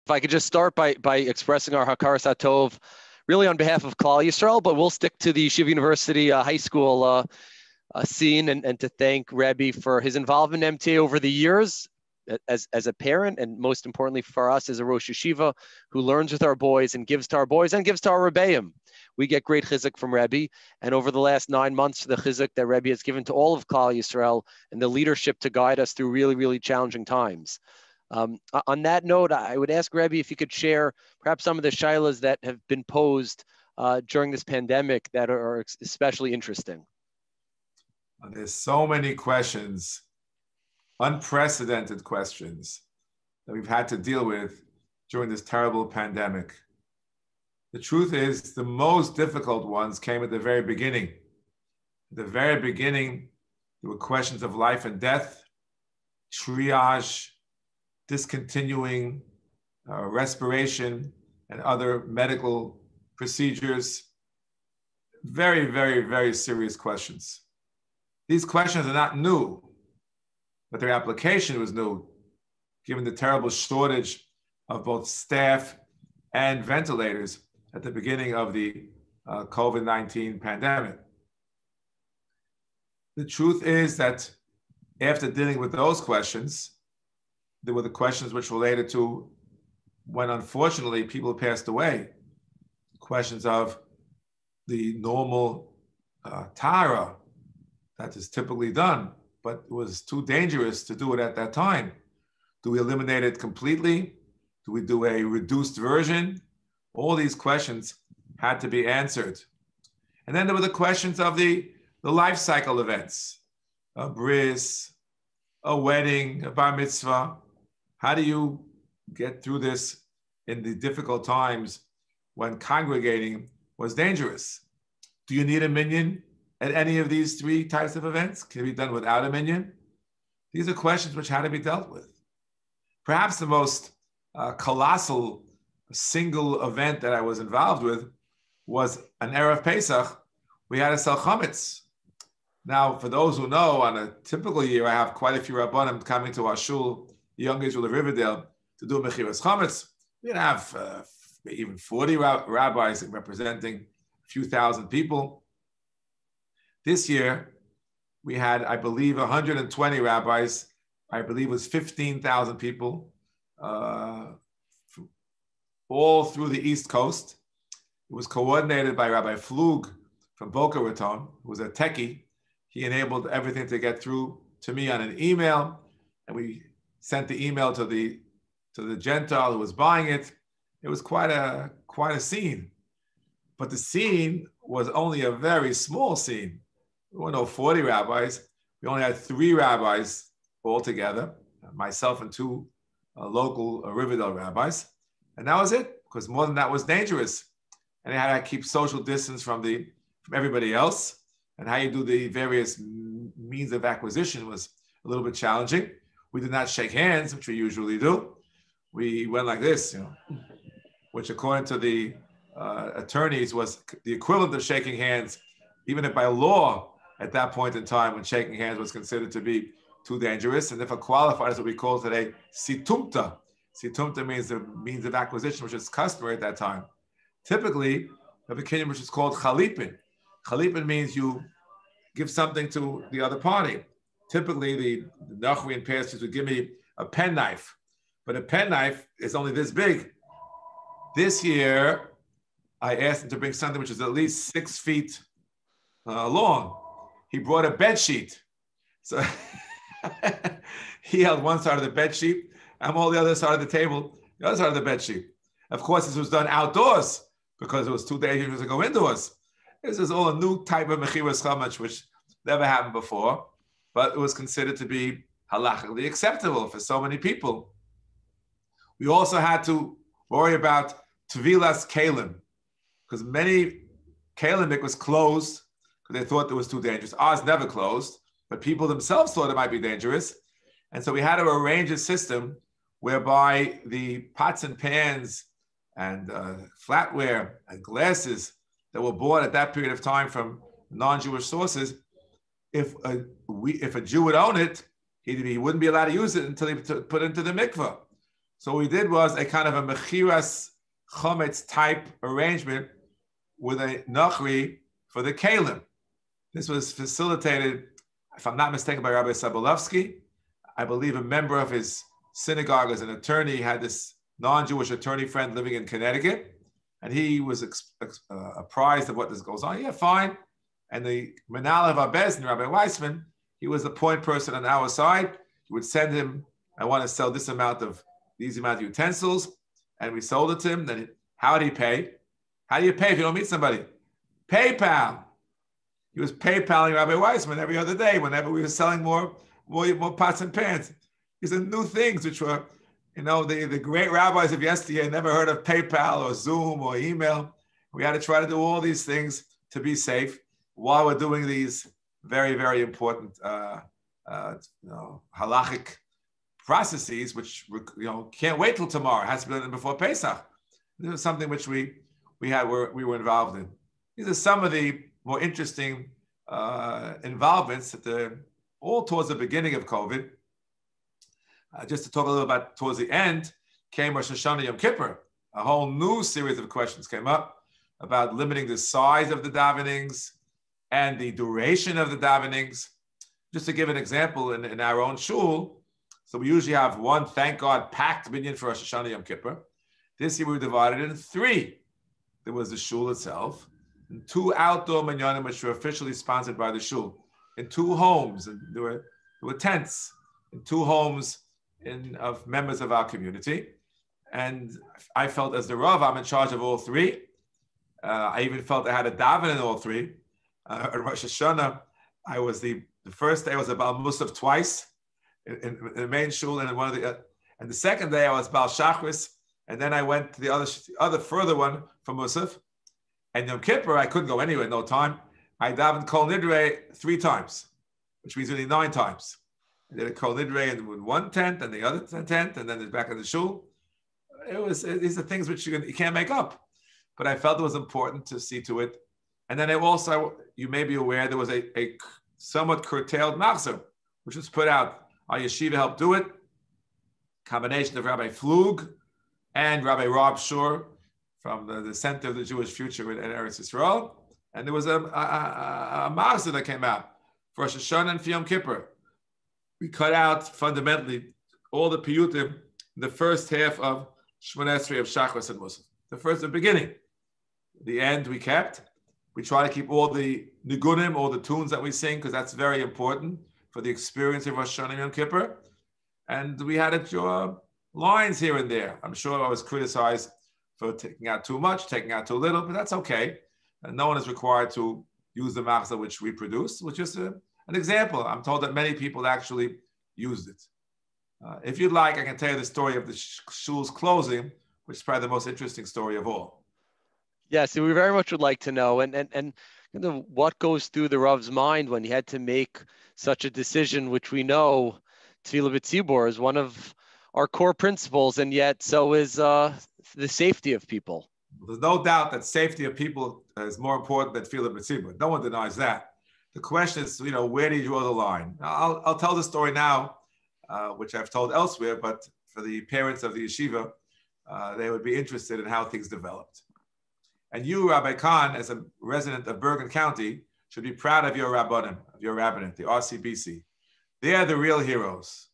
If I could just start by expressing our Hakaras HaTov, really on behalf of Klal Yisrael, but we'll stick to the Yeshiva University high school scene and to thank Rebbe for his involvement in MTA over the years as a parent, and most importantly for us as a Rosh Yeshiva who learns with our boys and gives to our boys and gives to our Rebbeim. We get great chizuk from Rebbe, and over the last 9 months, the chizuk that Rebbe has given to all of Klal Yisrael and the leadership to guide us through really, really challenging times. On that note, I would ask Rebbe if you could share perhaps some of the shilas that have been posed during this pandemic that are especially interesting. There's so many questions, unprecedented questions that we've had to deal with during this terrible pandemic. The truth is, the most difficult ones came at the very beginning. At the very beginning, there were questions of life and death, triage, discontinuing respiration and other medical procedures. Very, very, very serious questions. These questions are not new, but their application was new, given the terrible shortage of both staff and ventilators at the beginning of the COVID-19 pandemic. The truth is that after dealing with those questions, there were the questions which related to when, unfortunately, people passed away. Questions of the normal tahara that is typically done, but it was too dangerous to do it at that time. Do we eliminate it completely? Do we do a reduced version? All these questions had to be answered. And then there were the questions of the life cycle events, a bris, a wedding, a bar mitzvah. How do you get through this in the difficult times when congregating was dangerous? Do you need a minyan at any of these three types of events? Can it be done without a minyan? These are questions which had to be dealt with. Perhaps the most colossal single event that I was involved with was an Erev Pesach. We had to sell chametz. Now, for those who know, on a typical year, I have quite a few rabbanim coming to our shul, the young Israel of Riverdale, to do mechiras chametz. We have even 40 rabbis representing a few thousand people. This year, we had, I believe, 120 rabbis. I believe it was 15,000 people, all through the East Coast. It was coordinated by Rabbi Flug from Boca Raton, who was a techie. He enabled everything to get through to me on an email, and we sent the email to the Gentile who was buying it. It was quite a scene, but the scene was only a very small scene. There were no 40 rabbis. We only had 3 rabbis altogether, myself and 2 local Riverdale rabbis, and that was it. Because more than that was dangerous, and they had to keep social distance from everybody else. And how you do the various means of acquisition was a little bit challenging. We did not shake hands, which we usually do. We went like this, which according to the attorneys was the equivalent of shaking hands, even if by law at that point in time when shaking hands was considered to be too dangerous. And if it qualified as what we call today situmta. Situmta means the means of acquisition, which is customary at that time. Typically, we have a kinyan which is called chalipin. Chalipin means you give something to the other party. Typically, the Nachrian pastors would give me a penknife, but a penknife is only this big. This year, I asked him to bring something which is at least 6 feet long. He brought a bed sheet. So he held one side of the bed sheet. I'm on the other side of the table, the other side of the bed sheet. Of course, this was done outdoors because it was too dangerous to go indoors. This is all a new type of mechiras chametz, which never happened before, but it was considered to be halachically acceptable for so many people. We also had to worry about tevilas kalim, because many kalim was closed because they thought it was too dangerous. Ours never closed, but people themselves thought it might be dangerous. And so we had to arrange a system whereby the pots and pans and flatware and glasses that were bought at that period of time from non-Jewish sources, if a Jew would own it, he wouldn't be allowed to use it until he put it into the mikveh. So what we did was a kind of a mechiras chometz type arrangement with a nachri for the kalim. This was facilitated, if I'm not mistaken, by Rabbi Sobolovsky. I believe a member of his synagogue as an attorney had this non-Jewish attorney friend living in Connecticut, and he was apprised of what this goes on. Yeah, fine. And the Menal of Abez, Rabbi Weissman, he was the point person on our side. He would send him, I want to sell this amount of these amount of utensils, and we sold it to him. Then how did he pay? How do you pay if you don't meet somebody? PayPal. He was PayPaling Rabbi Weissman every other day whenever we were selling more pots and pans. These are new things which were, the great rabbis of yesteryear never heard of PayPal or Zoom or email. We had to try to do all these things to be safe while we're doing these very, very important halachic processes, which can't wait till tomorrow. It has to be done before Pesach. This was something which we were involved in. These are some of the more interesting involvements all towards the beginning of COVID. Just to talk a little about towards the end, came Rosh Hashanah Yom Kippur. A whole new series of questions came up about limiting the size of the davenings and the duration of the davenings. Just to give an example, in our own shul, so we usually have one, thank God, packed minyan for Rosh Hashanah Yom Kippur. This year we divided it in three. There was the shul itself, and two outdoor minyanim which were officially sponsored by the shul, in two homes, and there were tents in two homes of members of our community. And I felt as the Rav, I'm in charge of all three. I even felt I had a daven in all three. At Rosh Hashanah, I was the first day I was a Baal Musaf twice in the main shul, and and the second day I was Baal Shachris, and then I went to the other further one for Musaf. And Yom Kippur, I couldn't go anywhere, no time. I davened Kol Nidre 3 times, which means really 9 times. I did a Kol Nidre in one tent and the other tent, and then it's back in the shul. These are things which you can't make up. But I felt it was important to see to it. And then you may be aware, there was a somewhat curtailed machzor, which was put out. Our yeshiva helped do it. Combination of Rabbi Flug and Rabbi Rob Shur from the Center of the Jewish Future in Eretz Yisrael. And there was a machzor that came out for Rosh Hashanah and for Yom Kippur. We cut out fundamentally all the piyutim in the first half of Shmoneh Esrei of Shachris and Musaf. The beginning. The end we kept. We try to keep all the nigunim, all the tunes that we sing, because that's very important for the experience of Rosh Hashanah and Yom Kippur. And we had to draw lines here and there. I'm sure I was criticized for taking out too much, taking out too little, but that's okay. And no one is required to use the machzor which we produce, which is an example. I'm told that many people actually used it. If you'd like, I can tell you the story of the shul's closing, which is probably the most interesting story of all. Yes, we very much would like to know, and what goes through the Rav's mind when he had to make such a decision, which we know Tefillah B'tzibur is one of our core principles, and yet so is the safety of people. There's no doubt that safety of people is more important than Tefillah B'tzibur. No one denies that. The question is, where do you draw the line? I'll tell the story now, which I've told elsewhere, but for the parents of the yeshiva, they would be interested in how things developed. And you, Rabbi Khan, as a resident of Bergen County, should be proud of your rabbanim, of your rabbinate, the RCBC. They are the real heroes.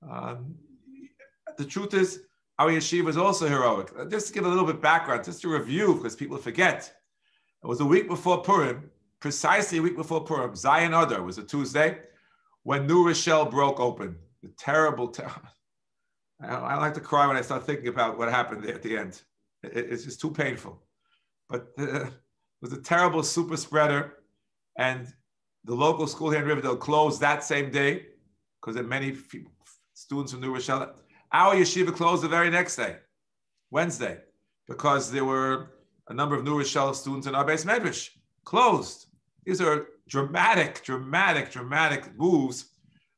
The truth is, our yeshiva is also heroic. Just to give a little bit background, just to review, because people forget. It was a week before Purim, precisely a week before Purim, Zion Adar, was a Tuesday, when New Rochelle broke open. The terrible, I like to cry when I start thinking about what happened there at the end. It's just too painful. But it was a terrible super spreader, and the local school here in Riverdale closed that same day because there are many students from New Rochelle. Our yeshiva closed the very next day, Wednesday, because there were a number of New Rochelle students in our base medrash closed. These are dramatic moves,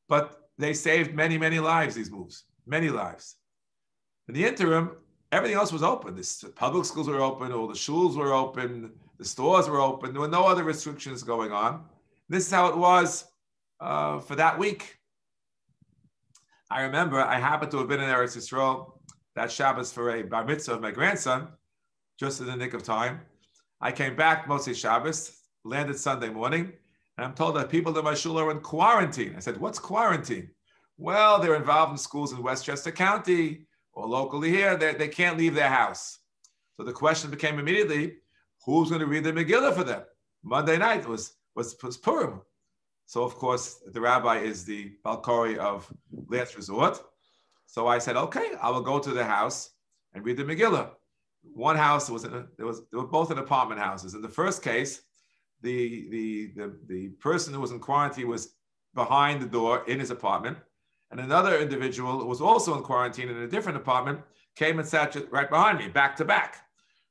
but they saved many, many lives, these moves, many lives. In the interim, everything else was open. The public schools were open, all the shuls were open, the stores were open. There were no other restrictions going on. This is how it was for that week. I remember I happened to have been in Eretz Yisrael that Shabbos for a bar mitzvah of my grandson, just in the nick of time. I came back Motzei Shabbos, landed Sunday morning, and I'm told that people in my shul are in quarantine. I said, what's quarantine? Well, they're involved in schools in Westchester County or locally here. They can't leave their house. So the question became immediately, who's going to read the Megillah for them? Monday night was Purim. So, of course, the rabbi is the Balkori of last resort. So I said, okay, I will go to the house and read the Megillah. One house they were both in apartment houses. In the first case, the person who was in quarantine was behind the door in his apartment, and another individual who was also in quarantine in a different apartment came and sat right behind me, back to back.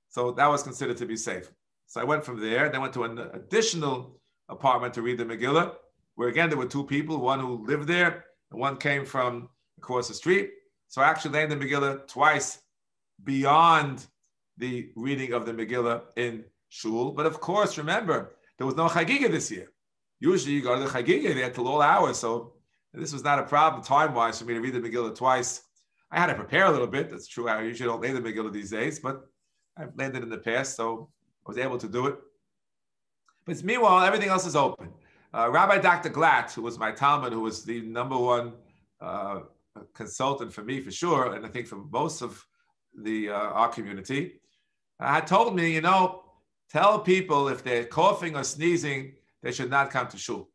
So that was considered to be safe. So I went from there, then went to an additional apartment to read the Megillah, where again there were two people, one who lived there and one came from across the street. So I actually learned the Megillah twice beyond the reading of the Megillah in shul. But of course, remember, there was no Chagiga this year. Usually you go to the Chagiga there till all hours. So this was not a problem time-wise for me to read the Megillah twice. I had to prepare a little bit. That's true. I usually don't lay the Megillah these days, but I've landed in the past, so I was able to do it. But meanwhile, everything else is open. Rabbi Dr. Glatt, who was my Talmud, who was the number one consultant for me, for sure, and I think for most of our community, had told me, tell people if they're coughing or sneezing, they should not come to shul.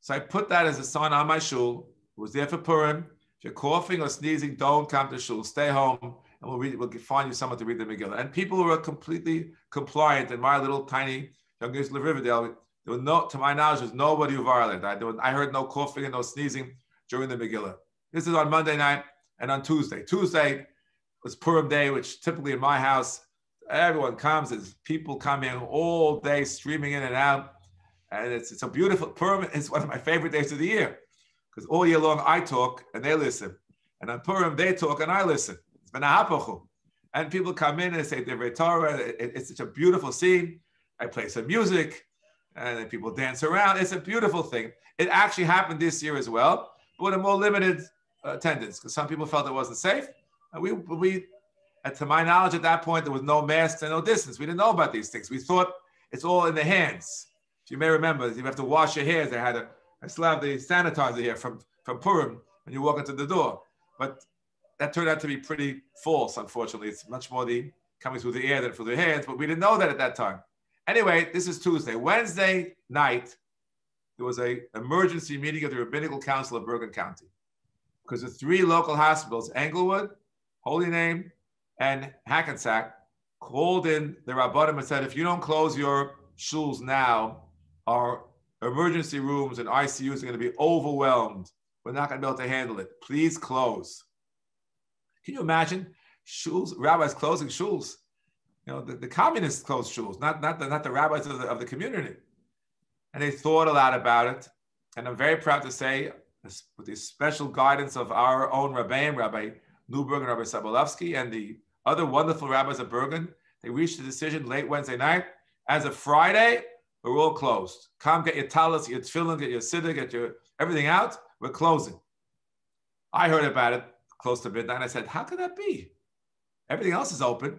So I put that as a sign on my shul. It was there for Purim. If you're coughing or sneezing, don't come to shul. Stay home, and we'll find you someone to read the Megillah. And people who were completely compliant in my little tiny young Israel of Riverdale, there was to my knowledge, there's nobody who violated. I heard no coughing and no sneezing during the Megillah. This is on Monday night and on Tuesday. Tuesday was Purim day, which typically in my house, everyone comes. There's people coming all day, streaming in and out. And it's a beautiful, Purim is one of my favorite days of the year. Because all year long I talk and they listen. And on Purim they talk and I listen. It's been a hapachu. And people come in and they say Divrei Torah. It's such a beautiful scene. I play some music and then people dance around. It's a beautiful thing. It actually happened this year as well, but with a more limited attendance because some people felt it wasn't safe. And to my knowledge at that point, there was no masks and no distance. We didn't know about these things. We thought it's all in the hands. If you may remember, you have to wash your hands. I still have the sanitizer here from Purim when you walk into the door. But that turned out to be pretty false, unfortunately. It's much more coming through the air than through the hands, but we didn't know that at that time. Anyway, this is Tuesday. Wednesday night, there was an emergency meeting of the Rabbinical Council of Bergen County because the three local hospitals, Englewood, Holy Name, and Hackensack, called in the Rabbanim and said, if you don't close your shuls now, our emergency rooms and ICUs are going to be overwhelmed. We're not going to be able to handle it. Please close. Can you imagine shuls, rabbis closing shuls? The communists closed shuls, not the rabbis of the community. And they thought a lot about it. And I'm very proud to say, with the special guidance of our own Rabbeim, Rabbi Newberg and Rabbi Sobolovsky, and the other wonderful rabbis of Bergen, they reached a decision late Wednesday night. As of Friday, we're all closed. Come get your talis, your tefillin, get your siddur, get your everything out. We're closing. I heard about it close to midnight. I said, how could that be? Everything else is open.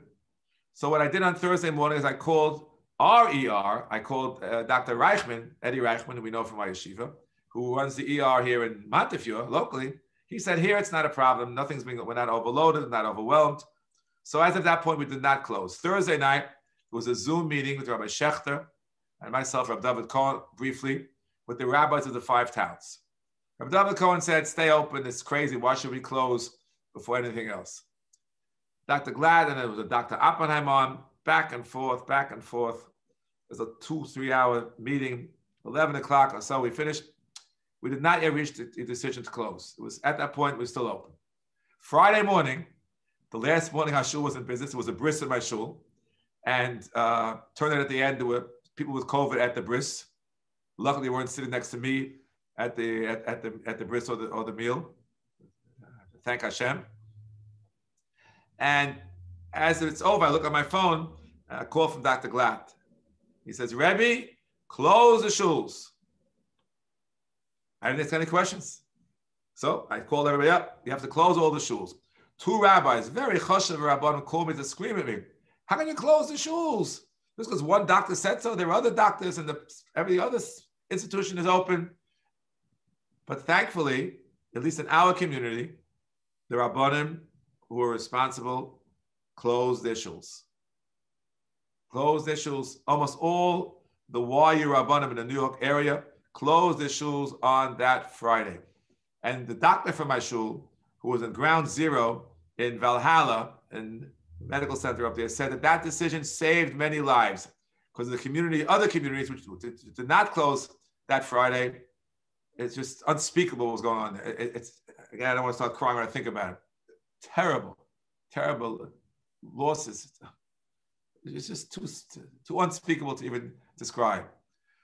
So what I did on Thursday morning is I called our ER. I called Dr. Reichman, Eddie Reichman, who we know from my yeshiva, who runs the ER here in Montefiore, locally. He said, here, it's not a problem. We're not overloaded, not overwhelmed. So as of that point, we did not close. Thursday night, there was a Zoom meeting with Rabbi Schechter and myself, Rabbi David Cohen, briefly, with the rabbis of the 5 towns. Rabbi David Cohen said, stay open. It's crazy. Why should we close before anything else? Dr. Glad, and there was a Dr. Oppenheim on, back and forth, back and forth. It was a 2-3 hour meeting, 11 o'clock or so, we finished. We did not yet reach the decision to close. It was at that point, we were still open. Friday morning, the last morning our shul was in business, it was a bris in my shul. And turned out at the end, there were people with COVID at the bris. Luckily, they weren't sitting next to me at the bris or the meal. Thank Hashem. And as it's over, I look at my phone, a call from Dr. Glatt. He says, Rebbe, close the shuls. I didn't ask any questions. So I called everybody up. You have to close all the shuls. Two rabbis, very chashav rabbanim, called me to scream at me. How can you close the shuls? Just because one doctor said so. There are other doctors, and every other institution is open. But thankfully, at least in our community, the rabbanim who are responsible closed their shuls. Closed their shuls. Almost all the YU rabbanim in the New York area closed their shuls on that Friday. And the doctor from my shul, who was in ground zero in Valhalla, in the medical center up there, said that decision saved many lives because the community, other communities which did not close that Friday, it's just unspeakable what was going on. It's again, I don't want to start crying when I think about it. Terrible, terrible losses. It's just too unspeakable to even describe.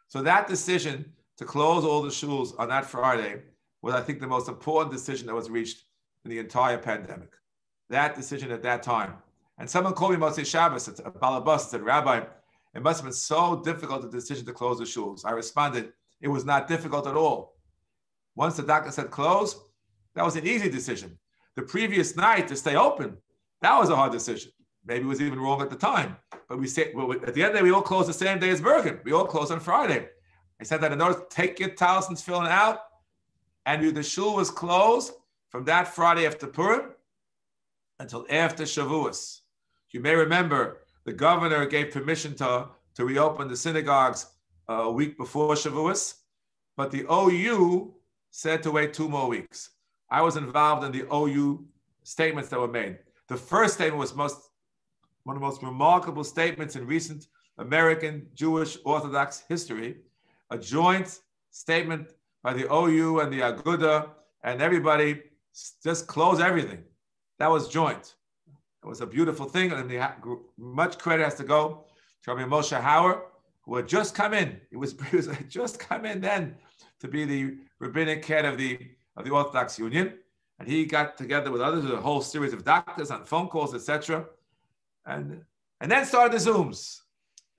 So that decision to close all the shuls on that Friday was, I think, the most important decision that was reached in the entire pandemic. That decision at that time. And someone called me Motzei Shabbos, a balabas, said, Rabbi, it must have been so difficult, the decision to close the shuls. I responded, it was not difficult at all. Once the doctor said close, that was an easy decision. The previous night to stay open, that was a hard decision. Maybe it was even wrong at the time. But we say, well, at the end of the day, we all closed the same day as Bergen. We all closed on Friday. I said that in order to take your towels and fill it out, and the shul was closed from that Friday after Purim until after Shavuos. You may remember the governor gave permission to reopen the synagogues a week before Shavuos, but the OU said to wait 2 more weeks. I was involved in the OU statements that were made. The first statement was one of the most remarkable statements in recent American Jewish Orthodox history, a joint statement by the OU and the Aguda and everybody, just close everything. That was joint. It was a beautiful thing, and much credit has to go to Rabbi Moshe Hauer, who had just come in. He was just come in then to be the rabbinic head of the Orthodox Union, and he got together with others, with a whole series of doctors on phone calls, etc. And then started the Zooms.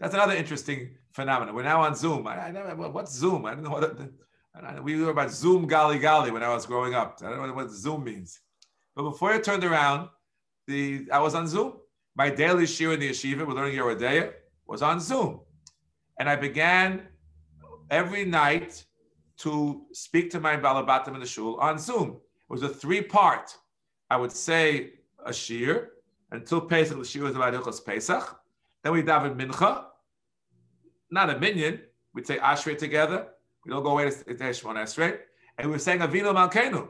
That's another interesting phenomenon. We're now on Zoom. What's Zoom? I don't know what we knew about Zoom Gali when I was growing up. I don't know what Zoom means. But before I turned around, I was on Zoom. My daily shiur in the yeshiva, we're learning Yoreh Deah, was on Zoom. And I began every night to speak to my balabatim in the shul on Zoom. It was a 3-part. I would say a shiur until Pesach. The shiur was about Hilchos Pesach. Then we daven mincha, not a minyan. We'd say Ashrei together. We don't go away to Shemona Esrei. And we were saying Avinu Malkeinu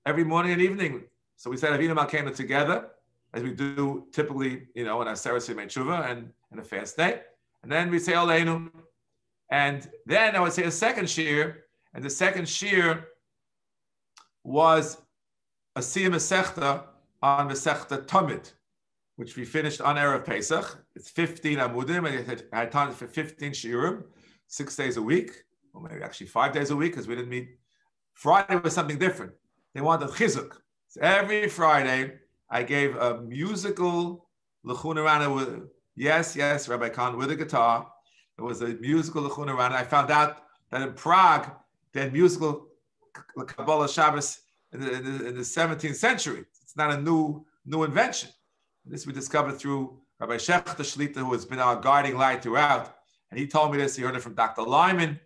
every morning and evening. So we said Avinu Malkeinu together, as we do typically, in our Seres Yemei Tshuva and a fast day. And then we say Oleinu. And then I would say a second shiur, and the second shiur was a Siyum Masechta on Masechta Tamid, which we finished on Erev Pesach. It's 15 Amudim, and I had time for 15 shiurim, 6 days a week, or maybe actually 5 days a week, because we didn't meet. Friday was something different. They wanted chizuk. So every Friday, I gave a musical L'chun Rana with, yes, Rabbi Khan, with a guitar. It was a musical L'chun Rana. I found out that in Prague, they had musical Kabbalah Shabbos in the 17th century. It's not a new invention. This we discovered through Rabbi Shechter Shlita, who has been our guiding light throughout. And he told me this. He heard it from Dr. Lyman,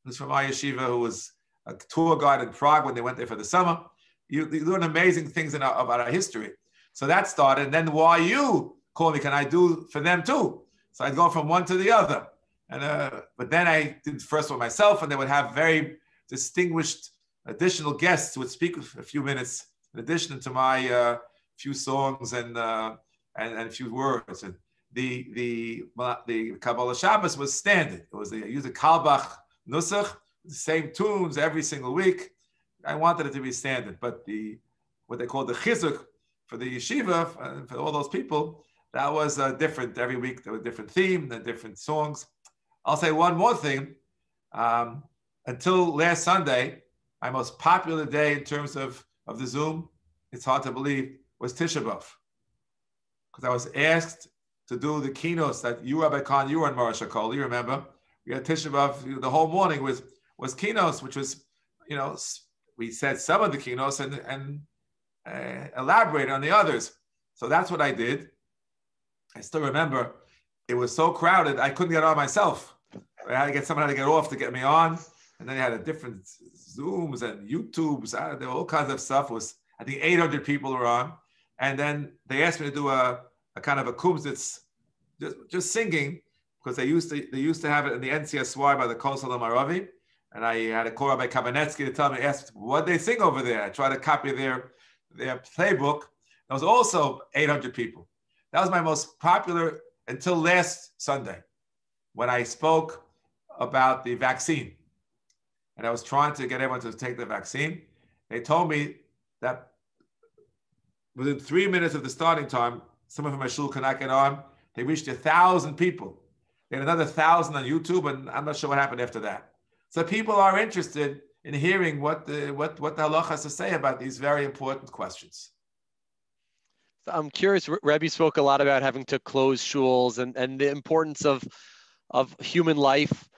who's from our yeshiva, who was a tour guide in Prague when they went there for the summer. You learn amazing things about our history. So that started. And then YU called me, can I do for them too? So I'd go from one to the other. But then I did first one myself, and they would have very distinguished additional guests who would speak a few minutes in addition to my few songs and a few words. And the Kabbalah Shabbos was standard. It was used a Kalbach Nusach, the same tunes every single week. I wanted it to be standard, but what they call the chizuk for the yeshiva, for all those people, that was different every week. There was a different theme and different songs. I'll say one more thing. Until last Sunday, my most popular day in terms of the Zoom, it's hard to believe, was Tisha B'Av. Because I was asked to do the keynotes that you, Rabbi Khan, you were in Marash HaKol, you remember. We had Tisha B'Av, the whole morning was keynotes, which was, we said some of the kinos and elaborated on the others. So that's what I did. I still remember it was so crowded, I couldn't get on myself. I had to get someone to get off to get me on. And then they had a different Zooms and YouTubes. There were all kinds of stuff. It was, I think 800 people were on. And then they asked me to do a kind of a kumsitz, just singing, because they used to have it in the NCSY by the Kosel Maravi. And I had a call Rabbi Kamenetsky to tell me, asked what they sing over there. I tried to copy their playbook. There was also 800 people. That was my most popular until last Sunday, when I spoke about the vaccine. And I was trying to get everyone to take the vaccine. They told me that within 3 minutes of the starting time, someone from my shul could not get on. They reached 1,000 people. They had another 1,000 on YouTube, and I'm not sure what happened after that. So people are interested in hearing what the halacha has to say about these very important questions. So I'm curious, Rebbe spoke a lot about having to close shuls and the importance of human life.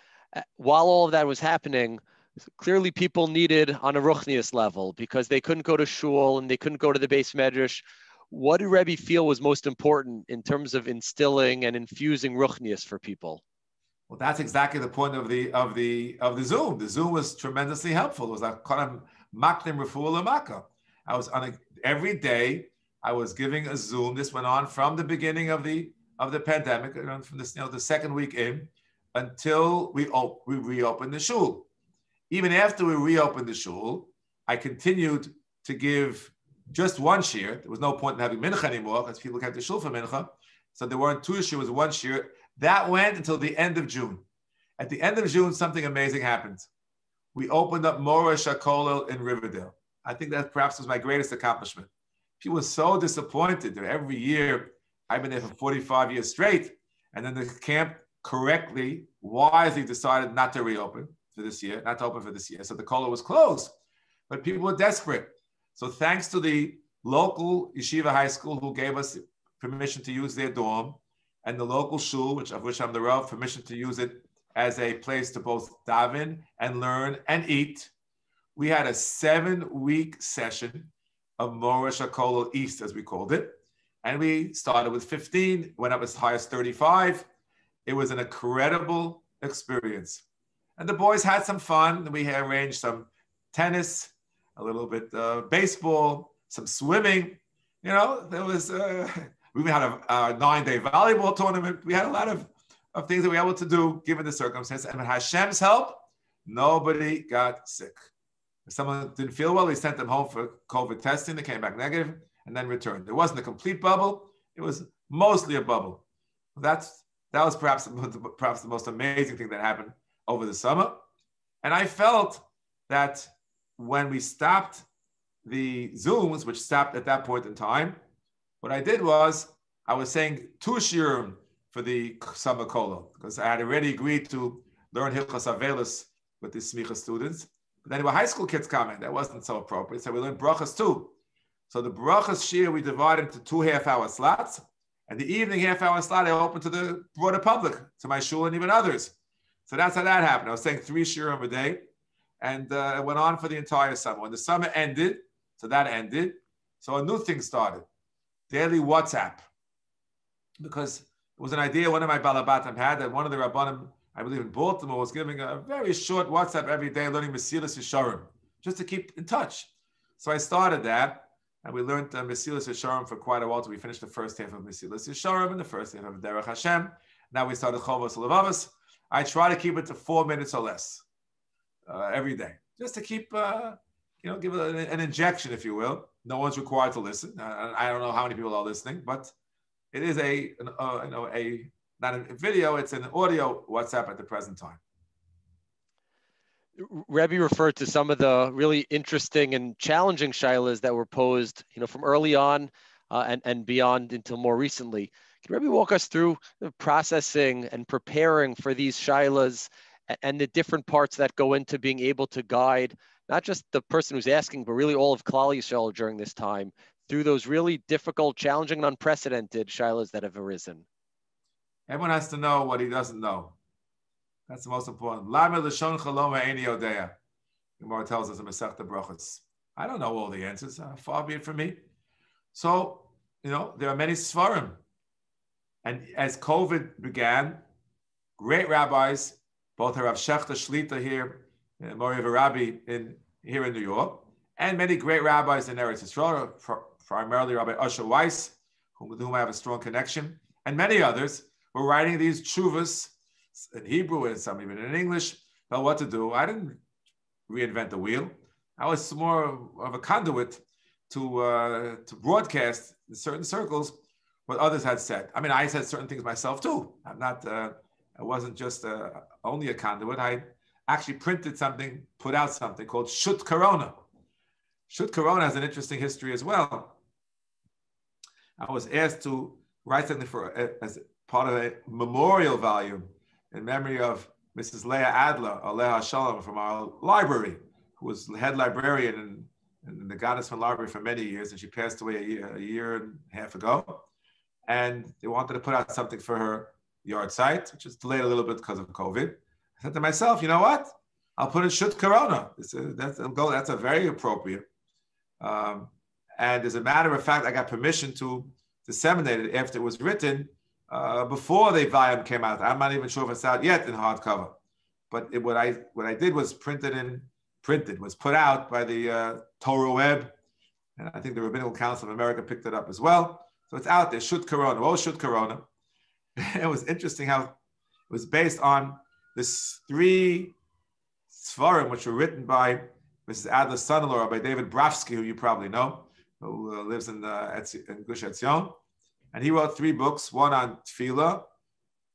While all of that was happening, clearly people needed on a ruchnius level because they couldn't go to shul and they couldn't go to the base medrash. What did Rebbe feel was most important in terms of instilling and infusing ruchnius for people? Well, that's exactly the point of the Zoom. The Zoom was tremendously helpful. It was a kind of maklim refuah l'maka. I was on every day. I was giving a Zoom. This went on from the beginning of the pandemic, from the second week in, until we reopened the shul. Even after we reopened the shul, I continued to give just one shir. There was no point in having mincha anymore because people came to shul for mincha. So there weren't two shirs, it was one shir. That went until the end of June. At the end of June, something amazing happened. We opened up Mora Shakolel in Riverdale. I think that perhaps was my greatest accomplishment. People were so disappointed that every year, I've been there for 45 years straight, and then the camp correctly, wisely decided not to reopen for this year, not to open for this year. So the kollel was closed, but people were desperate. So thanks to the local yeshiva high school who gave us permission to use their dorm, and the local shul, of which I'm the rav, permission to use it as a place to both daven and learn and eat. We had a 7-week session of Mora Shakolel East, as we called it. And we started with 15, went up as high as 35. It was an incredible experience. And the boys had some fun. We had arranged some tennis, a little bit baseball, some swimming. There was, we even had a 9-day volleyball tournament. We had a lot of things that we were able to do given the circumstances. And with Hashem's help, nobody got sick. If someone didn't feel well, we sent them home for COVID testing. They came back negative and then returned. It wasn't a complete bubble. It was mostly a bubble. That was perhaps the most amazing thing that happened over the summer. And I felt that when we stopped the Zooms, which stopped at that point in time, what I did was I was saying 2 shiurim for the summer kollel, because I had already agreed to learn Hilchos Avelis with the smicha students. But then there were high school kids coming. That wasn't so appropriate. So we learned brachas too. So the brachas shir we divided into 2 half-hour slots. And the evening half-hour slot I opened to the broader public, to my shul and even others. So that's how that happened. I was saying 3 shiurim a day. And it went on for the entire summer. When the summer ended, so that ended. So a new thing started. Daily WhatsApp. Because it was an idea one of my balabatim had that one of the rabbanim, I believe in Baltimore, was giving a very short WhatsApp every day, learning Mesilas Yesharim, just to keep in touch. So I started that, and we learned Mesilas Yesharim for quite a while till we finished the first half of Mesilas Yesharim and the first half of Derech Hashem. Now we started Chovos Levavos. I try to keep it to 4 minutes or less every day, just to keep, give it an injection, if you will. No one's required to listen. I don't know how many people are listening, but it is not a video, it's an audio WhatsApp at the present time. Rebbe referred to some of the really interesting and challenging shilas that were posed, from early on and beyond until more recently. Can Rebbe walk us through the processing and preparing for these shilas and the different parts that go into being able to guide not just the person who's asking, but really all of Klal Yisrael during this time through those really difficult, challenging, and unprecedented shilas that have arisen? Everyone has to know what he doesn't know. That's the most important. Lama l'shon chalom ha'eni odea. The Gemara tells us in Masechta Brachos. I don't know all the answers. Far be it from me. So, there are many Sfarim. And as COVID began, great rabbis, both Rav Shechter Shlita here, Mori Rabbi here in New York, and many great rabbis in Eretz Yisrael, primarily Rabbi Usher Weiss, with whom I have a strong connection, and many others were writing these tshuvas in Hebrew and some even in English about what to do. I didn't reinvent the wheel. I was more of a conduit to broadcast in certain circles what others had said. I mean, I said certain things myself too. I'm not. I wasn't just only a conduit. I actually printed something, put out something called Shut Corona. Shut Corona has an interesting history as well. I was asked to write something as part of a memorial volume in memory of Mrs. Leah Adler, Aleha Shalom, from our library, who was head librarian in the Goddessman Library for many years, and she passed away a year and a half ago. And they wanted to put out something for her yard site, which is delayed a little bit because of COVID. I said to myself, you know what? I'll put in Shut Corona. That's a very appropriate. And as a matter of fact, I got permission to disseminate it after it was written before the volume came out. I'm not even sure if it's out yet in hardcover. But what I did was was put out by the Torah Web. And I think the Rabbinical Council of America picked it up as well. So it's out there, Shut Corona. Oh, Shut Corona. It was interesting how it was based on this 3 Sfarim, which were written by Mrs. Adler's son-in-law, by David Bravsky, who you probably know, who lives in Gush Etzion. And he wrote 3 books, one on Tefillah,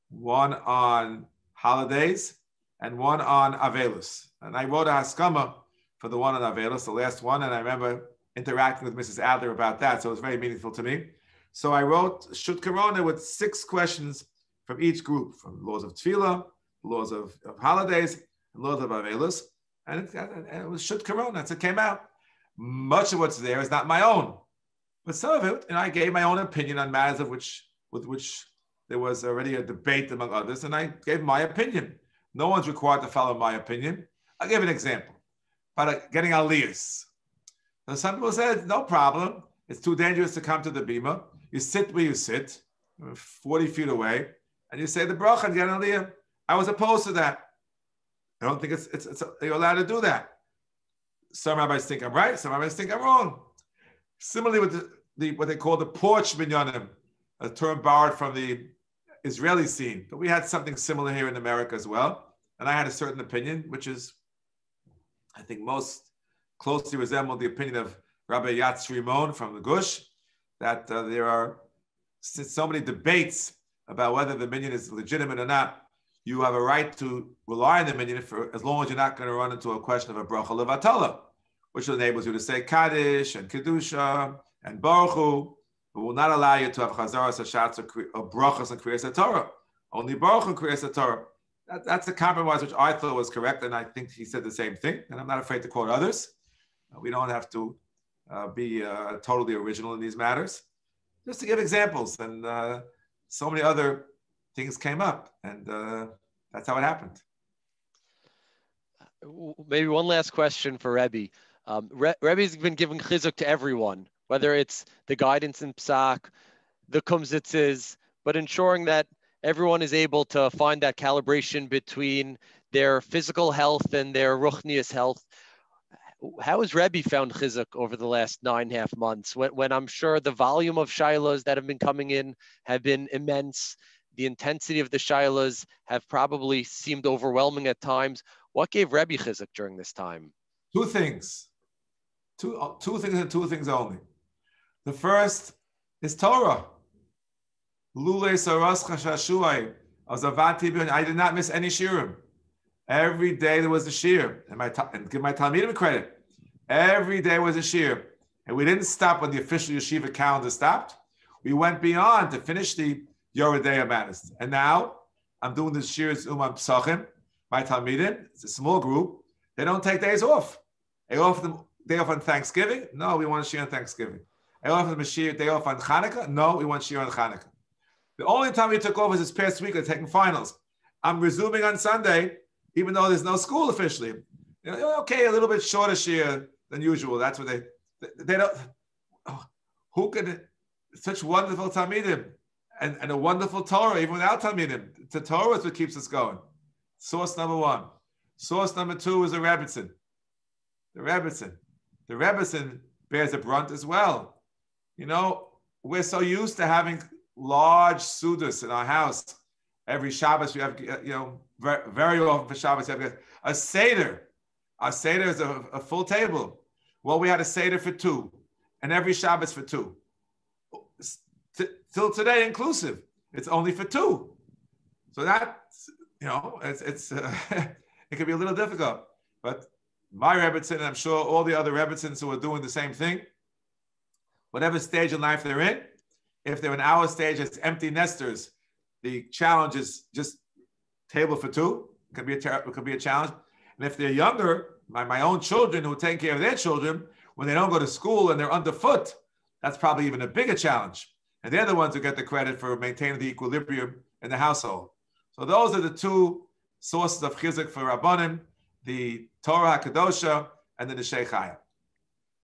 one on holidays, and one on Avelus. And I wrote a Haskama for the one on Avelus, the last one, and I remember interacting with Mrs. Adler about that, so it was very meaningful to me. So I wrote Shut Corona with 6 questions from each group, from laws of Tefillah, laws of holidays, and laws of Avelus. And it was Shut Corona. So it came out. Much of what's there is not my own. But some of it, I gave my own opinion on matters with which there was already a debate among others, and I gave my opinion. No one's required to follow my opinion. I'll give an example. About getting aliyahs. So some people said, no problem. It's too dangerous to come to the bima. You sit where you sit, 40 feet away, and you say the bracha and get an aliyah. I was opposed to that. I don't think you're allowed to do that. Some rabbis think I'm right. Some rabbis think I'm wrong. Similarly with what they call the porch minyanim, a term borrowed from the Israeli scene. But we had something similar here in America as well. And I had a certain opinion, which is, I think, most closely resembled the opinion of Rabbi Yatz Rimon from the Gush, that there are so many debates about whether the minyan is legitimate or not. You have a right to rely on the minyan for as long as you're not going to run into a question of a bracha levatala, which enables you to say Kaddish and Kedusha and Baruch Hu, but will not allow you to have chazaras, hashatz, or brachas and kriyas Torah. Only Baruch and kriyas Torah. That's a compromise which I thought was correct, and I think he said the same thing. And I'm not afraid to quote others. We don't have to be totally original in these matters. Just to give examples, and so many other things came up, and that's how it happened. Maybe one last question for Rebbe. Rebbe's been giving chizuk to everyone, whether it's the guidance in Psak, the kumzitzes, but ensuring that everyone is able to find that calibration between their physical health and their ruchnius health. How has Rebbe found chizuk over the last 9.5 months, when I'm sure the volume of shilas that have been coming in have been immense? The intensity of the shilas have probably seemed overwhelming at times. What gave Rebbe chizuk during this time? 2 things. Two things and 2 things only. The first is Torah. Lulei saras chashashuai. I did not miss any shirim. Every day there was a shir, and give my talmidim credit. Every day was a shir, and we didn't stop when the official yeshiva calendar stopped. We went beyond to finish the Yoredeya matters. And now I'm doing the shirs Psachim. My talmidim, it's a small group. They don't take days off. They offer them day off on Thanksgiving. No, we want to shir on Thanksgiving. I offer them a day off on Hanukkah. No, we want shir on Hanukkah. The only time we took off was this past week of taking finals. I'm resuming on Sunday, even though there's no school officially. Okay, a little bit shorter shir than usual. That's what they don't. Oh, who could such wonderful talmidim and a wonderful Torah even without talmidim? The Torah is what keeps us going. Source number one. Source number two is the Rebbetzin. The Rebbetzin bears a brunt as well. We're so used to having large sudas in our house. Every Shabbos we have, very, very often for Shabbos we have a Seder. Our Seder is a full table. Well, we had a Seder for two, and every Shabbos for two. Till today inclusive, it's only for two. So that, it's it can be a little difficult. But my Rebbetzin, and I'm sure all the other Rebbetzins who are doing the same thing, whatever stage in life they're in, if they're in our stage as empty nesters, the challenge is just table for two. It could be a challenge. And if they're younger, my own children who are taking care of their children, when they don't go to school and they're underfoot, that's probably even a bigger challenge. And they're the ones who get the credit for maintaining the equilibrium in the household. So those are the two sources of chizuk for Rabbanim, the Torah HaKadosha and the Neshei Chaya.